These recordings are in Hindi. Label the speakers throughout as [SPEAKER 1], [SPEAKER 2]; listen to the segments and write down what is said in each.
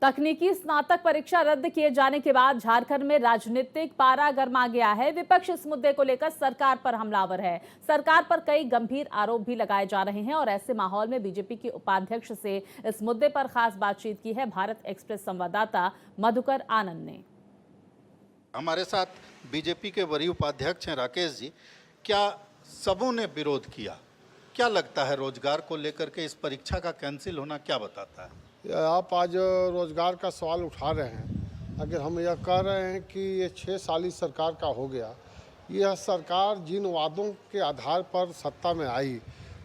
[SPEAKER 1] तकनीकी स्नातक परीक्षा रद्द किए जाने के बाद झारखंड में राजनीतिक पारा गर्मा गया है। विपक्ष इस मुद्दे को लेकर सरकार पर हमलावर है। सरकार पर कई गंभीर आरोप भी लगाए जा रहे हैं और ऐसे माहौल में बीजेपी के उपाध्यक्ष से इस मुद्दे पर खास बातचीत की है भारत एक्सप्रेस संवाददाता मधुकर आनंद ने।
[SPEAKER 2] हमारे साथ बीजेपी के वरीय उपाध्यक्ष हैं राकेश जी। क्या सबों ने विरोध किया? क्या लगता है रोजगार को लेकर के इस परीक्षा का कैंसिल होना क्या बताता है?
[SPEAKER 3] आप आज रोज़गार का सवाल उठा रहे हैं। अगर हम यह कह रहे हैं कि ये 6 साल इस सरकार का हो गया, यह सरकार जिन वादों के आधार पर सत्ता में आई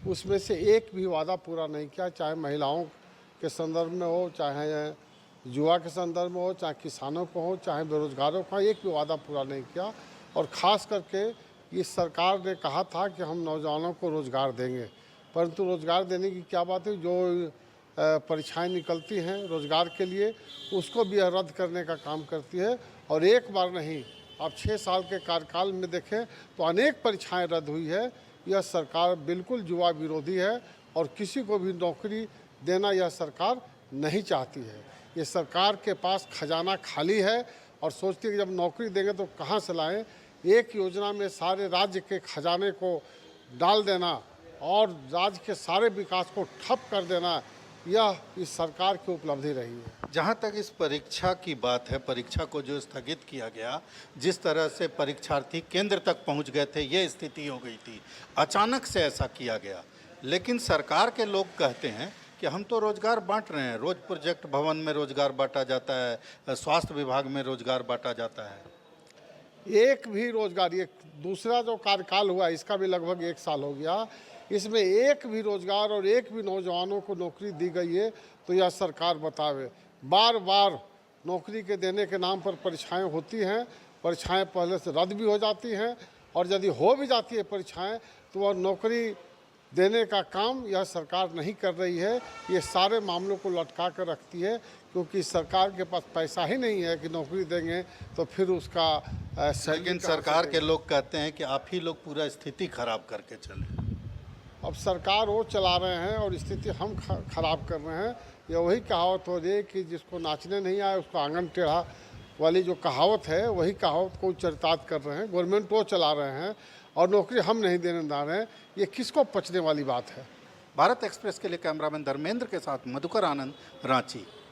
[SPEAKER 3] उसमें से एक भी वादा पूरा नहीं किया, चाहे महिलाओं के संदर्भ में हो, चाहे युवा के संदर्भ में हो, चाहे किसानों को हो, चाहे बेरोजगारों का, एक भी वादा पूरा नहीं किया। और ख़ास करके इस सरकार ने कहा था कि हम नौजवानों को रोज़गार देंगे, परंतु रोज़गार देने की क्या बात है, जो परीक्षाएं निकलती हैं रोज़गार के लिए उसको भी रद्द करने का काम करती है। और एक बार नहीं, आप 6 साल के कार्यकाल में देखें तो अनेक परीक्षाएं रद्द हुई है। यह सरकार बिल्कुल युवा विरोधी है और किसी को भी नौकरी देना यह सरकार नहीं चाहती है। ये सरकार के पास खजाना खाली है और सोचती है कि जब नौकरी देंगे तो कहाँ से लाएं। एक योजना में सारे राज्य के खजाने को डाल देना और राज्य के सारे विकास को ठप कर देना, यह इस सरकार की उपलब्धि रही है।
[SPEAKER 2] जहाँ तक इस परीक्षा की बात है, परीक्षा को जो स्थगित किया गया, जिस तरह से परीक्षार्थी केंद्र तक पहुँच गए थे, ये स्थिति हो गई थी। अचानक से ऐसा किया गया, लेकिन सरकार के लोग कहते हैं कि हम तो रोजगार बांट रहे हैं। रोज प्रोजेक्ट भवन में रोजगार बांटा जाता है, स्वास्थ्य विभाग में रोजगार बांटा जाता है।
[SPEAKER 3] एक भी रोजगार, ये दूसरा जो कार्यकाल हुआ इसका भी लगभग 1 साल हो गया, इसमें एक भी रोजगार और एक भी नौजवानों को नौकरी दी गई है तो यह सरकार बतावे। बार बार नौकरी के देने के नाम पर परीक्षाएं होती हैं, परीक्षाएं पहले से रद्द भी हो जाती हैं और यदि हो भी जाती है परीक्षाएं तो वह नौकरी देने का काम यह सरकार नहीं कर रही है। ये सारे मामलों को लटका कर रखती है क्योंकि सरकार के पास पैसा ही नहीं है कि नौकरी देंगे तो फिर उसका
[SPEAKER 2] लेकिन सरकार के लोग कहते हैं कि आप ही लोग पूरा स्थिति खराब करके चले।
[SPEAKER 3] अब सरकार वो चला रहे हैं और स्थिति हम खराब कर रहे हैं। यह वही कहावत हो रही है कि जिसको नाचने नहीं आए उसको आंगन टेढ़ा वाली जो कहावत है, वही कहावत को चरितार्थ कर रहे हैं। गवर्नमेंट वो चला रहे हैं और नौकरी हम नहीं देने जा रहे हैं। ये किसको पचने वाली बात है?
[SPEAKER 2] भारत एक्सप्रेस के लिए कैमरामैन धर्मेंद्र के साथ मधुकर आनंद, रांची।